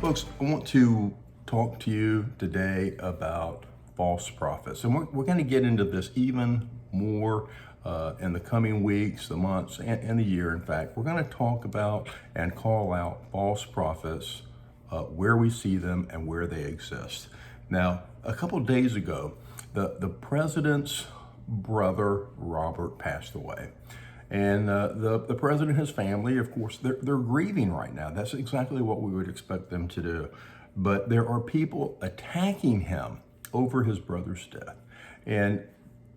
Folks, I want to talk to you today about false prophets. And we're going to get into this even more in the coming weeks, the months, and the year. In fact, we're going to talk about and call out false prophets, where we see them and where they exist. Now, a couple of days ago, the president's brother, Robert, passed away. And the president and his family, of course, they're grieving right now. That's exactly what we would expect them to do. But there are people attacking him over his brother's death. And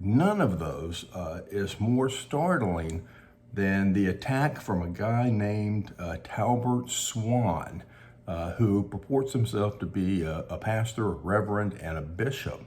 none of those is more startling than the attack from a guy named Talbert Swan, who purports himself to be a pastor, a reverend, and a bishop.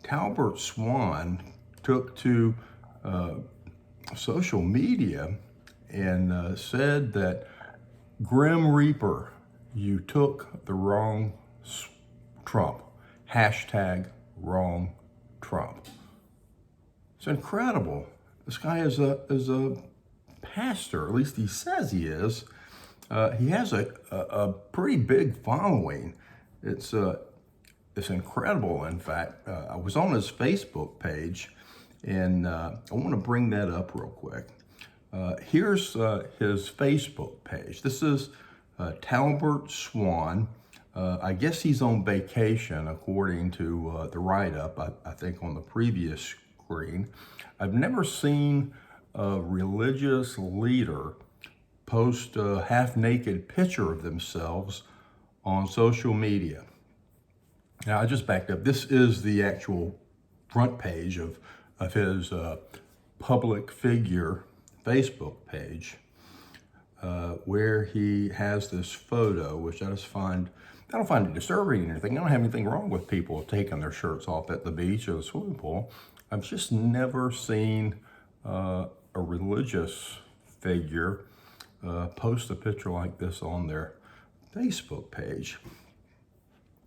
Talbert Swan took to social media and said that, Grim Reaper, you took the wrong Trump. Hashtag wrong Trump. It's incredible. This guy is a pastor, at least he says he is. He has a pretty big following. It's incredible. In fact, I was on his Facebook page, and I want to bring that up real quick. Here's his Facebook page. This is Talbert Swan. I guess he's on vacation, according to the write-up, I think, on the previous screen. I've never seen a religious leader post a half-naked picture of themselves on social media. Now, I just backed up. This is the actual front page of his public figure Facebook page, where he has this photo, which I don't find it disturbing or anything. I don't have anything wrong with people taking their shirts off at the beach or the swimming pool. I've just never seen a religious figure post a picture like this on their Facebook page.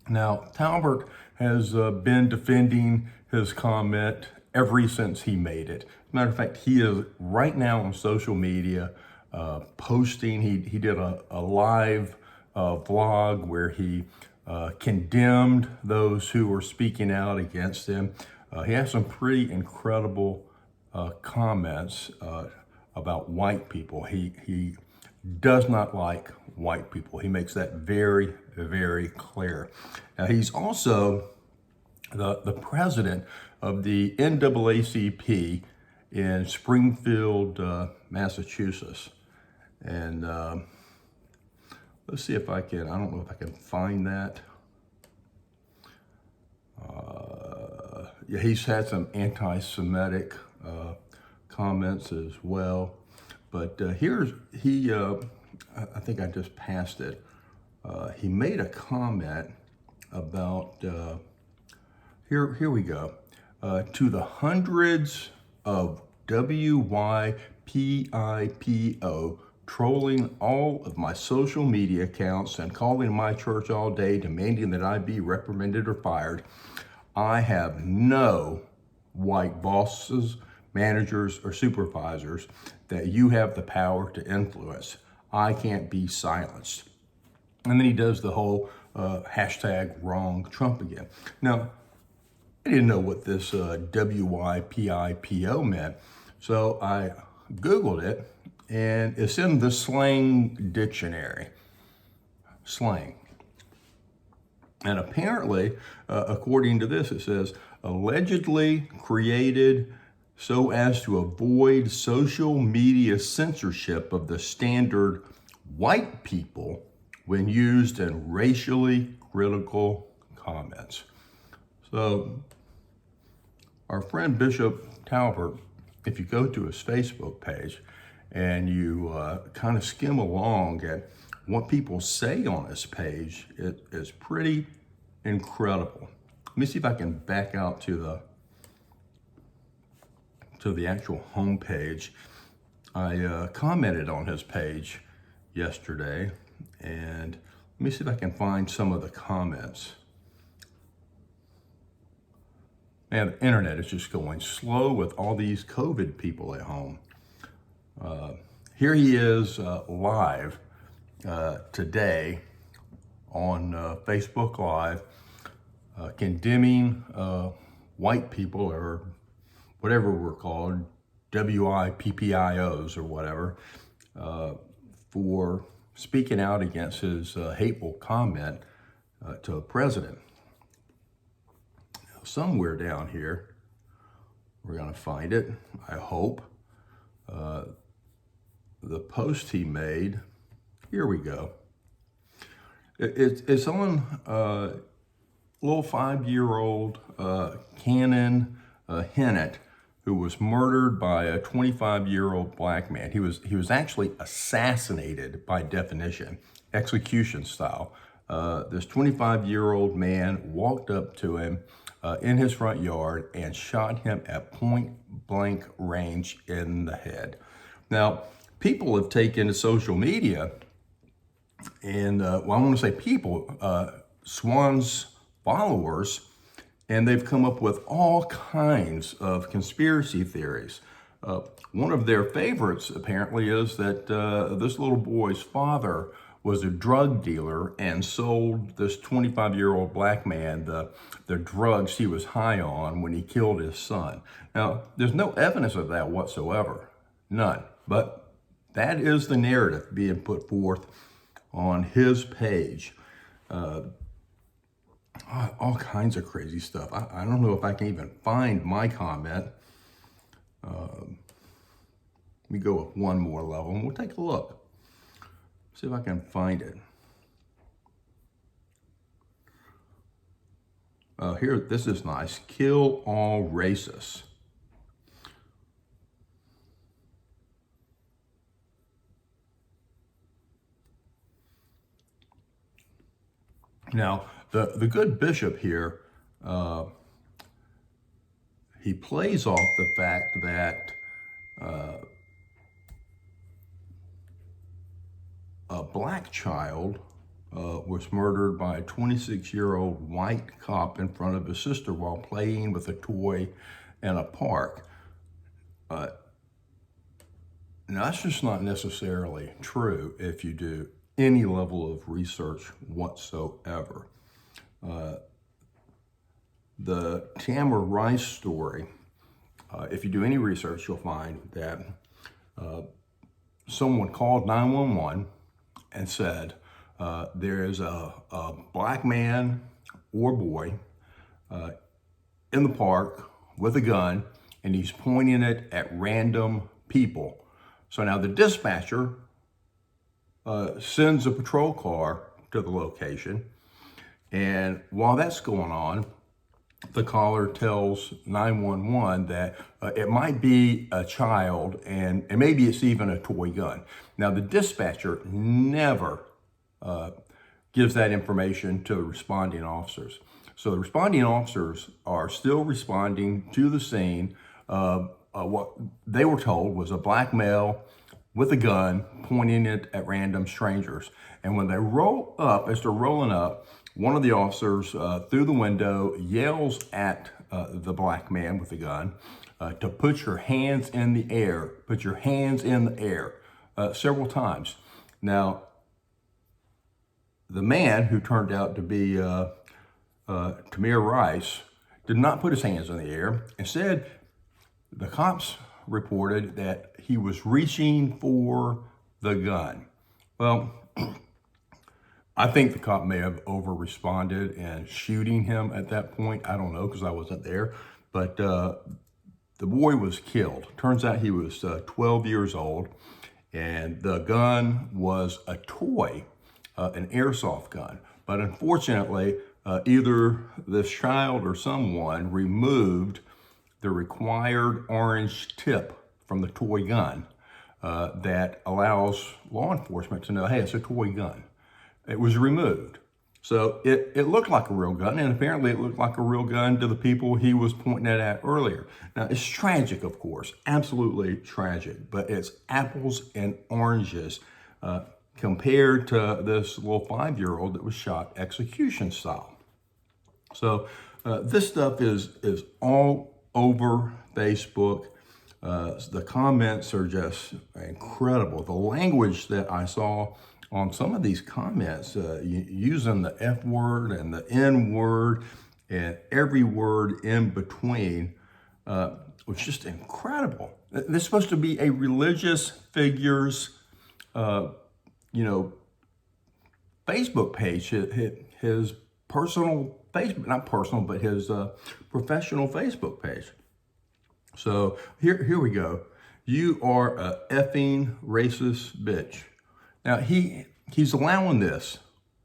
Now, Talbert has been defending his comment ever since he made it. As a matter of fact, he is right now on social media posting. He did a live vlog where he condemned those who were speaking out against him. He has some pretty incredible comments about white people. He does not like white people. He makes that very, very clear. Now, he's also the president of the NAACP in Springfield, Massachusetts. And let's see if I don't know if I can find that. Yeah, he's had some anti-Semitic comments as well. But I think I just passed it. He made a comment about, here we go. To the hundreds of WYPIPO trolling all of my social media accounts and calling my church all day, demanding that I be reprimanded or fired, I have no white bosses, managers, or supervisors that you have the power to influence. I can't be silenced. And then he does the whole hashtag wrong Trump again. Now, I didn't know what this WYPIPO meant, so I Googled it, and it's in the slang dictionary. Slang. And apparently, according to this, it says, allegedly created so as to avoid social media censorship of the standard white people when used in racially critical comments. So, our friend Bishop Talbert, if you go to his Facebook page and you kind of skim along at what people say on his page, it is pretty incredible. Let me see if I can back out to the actual homepage. I commented on his page yesterday, and let me see if I can find some of the comments. Man, the internet is just going slow with all these COVID people at home. Here he is live today on Facebook Live condemning white people, or whatever we're called, WIPPIOs or whatever, for speaking out against his hateful comment to the president. Somewhere down here, we're going to find it, I hope. The post he made, here we go. It's on little 5-year-old Cannon Hennett, who was murdered by a 25-year-old black man. He was actually assassinated by definition, execution style. This 25-year-old man walked up to him in his front yard and shot him at point blank range in the head. Now, people have taken to social media, and well, I want to say people, Swan's followers, and they've come up with all kinds of conspiracy theories. One of their favorites, apparently, is that this little boy's father was a drug dealer and sold this 25-year-old black man the drugs he was high on when he killed his son. Now, there's no evidence of that whatsoever, none. But that is the narrative being put forth on his page. All kinds of crazy stuff. I don't know if I can even find my comment. Let me go up one more level and we'll take a look. See if I can find it. Here, this is nice. Kill all racists. Now, the good bishop here, he plays off the fact that a black child was murdered by a 26-year-old white cop in front of his sister while playing with a toy in a park. Now, that's just not necessarily true if you do any level of research whatsoever. The Tamir Rice story, if you do any research, you'll find that someone called 911 and said there is a black man or boy in the park with a gun, and he's pointing it at random people. So now the dispatcher sends a patrol car to the location, and while that's going on, the caller tells 911 that it might be a child, and maybe it's even a toy gun. Now, the dispatcher never gives that information to responding officers. So the responding officers are still responding to the scene of what they were told was a black male with a gun pointing it at random strangers. And when they roll up, as they're rolling up, one of the officers through the window yells at the black man with the gun to put your hands in the air, put your hands in the air, several times. Now, the man, who turned out to be Tamir Rice, did not put his hands in the air. Instead, the cops reported that he was reaching for the gun. Well, I think the cop may have over-responded and shooting him at that point. I don't know, because I wasn't there. But the boy was killed. Turns out he was 12 years old, and the gun was a toy, an airsoft gun. But unfortunately, either this child or someone removed the required orange tip from the toy gun that allows law enforcement to know, hey, it's a toy gun. It was removed. So it looked like a real gun, and apparently it looked like a real gun to the people he was pointing it at earlier. Now, it's tragic, of course, absolutely tragic, but it's apples and oranges compared to this little 5-year-old that was shot execution style. So this stuff is all over Facebook. The comments are just incredible. The language that I saw on some of these comments, using the F word and the N word and every word in between, was just incredible. This is supposed to be a religious figure's, Facebook page, his personal Facebook, not personal, but his professional Facebook page. So here we go. You are a effing racist bitch. Now he's allowing this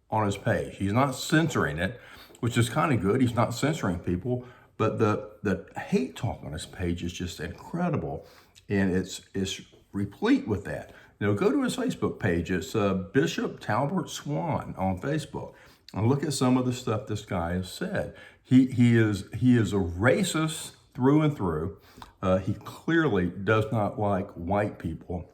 on his page. He's not censoring it, which is kind of good. He's not censoring people, but the hate talk on his page is just incredible, and it's replete with that. Go to his Facebook page. It's Bishop Talbert Swan on Facebook, and look at some of the stuff this guy has said. He is a racist through and through. He clearly does not like white people.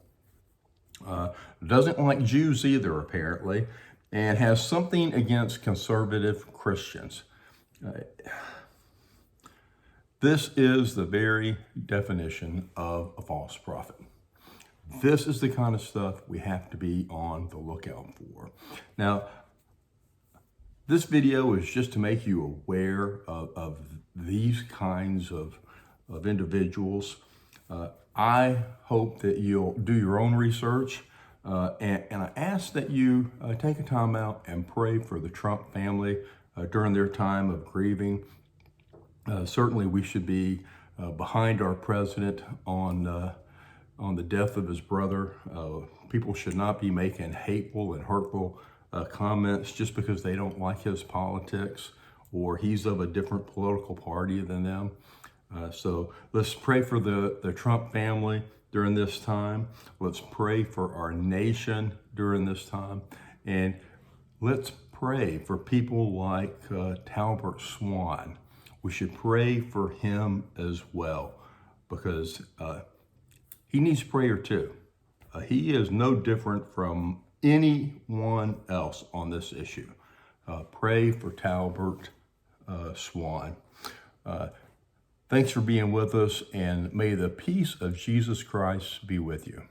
Doesn't like Jews either, apparently, and has something against conservative Christians. This is the very definition of a false prophet. This is the kind of stuff we have to be on the lookout for. Now, this video is just to make you aware of these kinds of individuals. I hope that you'll do your own research, and I ask that you take a time out and pray for the Trump family during their time of grieving. Certainly we should be behind our president on the death of his brother. People should not be making hateful and hurtful comments just because they don't like his politics or he's of a different political party than them. So let's pray for the Trump family during this time. Let's pray for our nation during this time. And let's pray for people like Talbert Swan. We should pray for him as well, because he needs prayer too. He is no different from anyone else on this issue. Pray for Talbert Swan. Thanks for being with us, and may the peace of Jesus Christ be with you.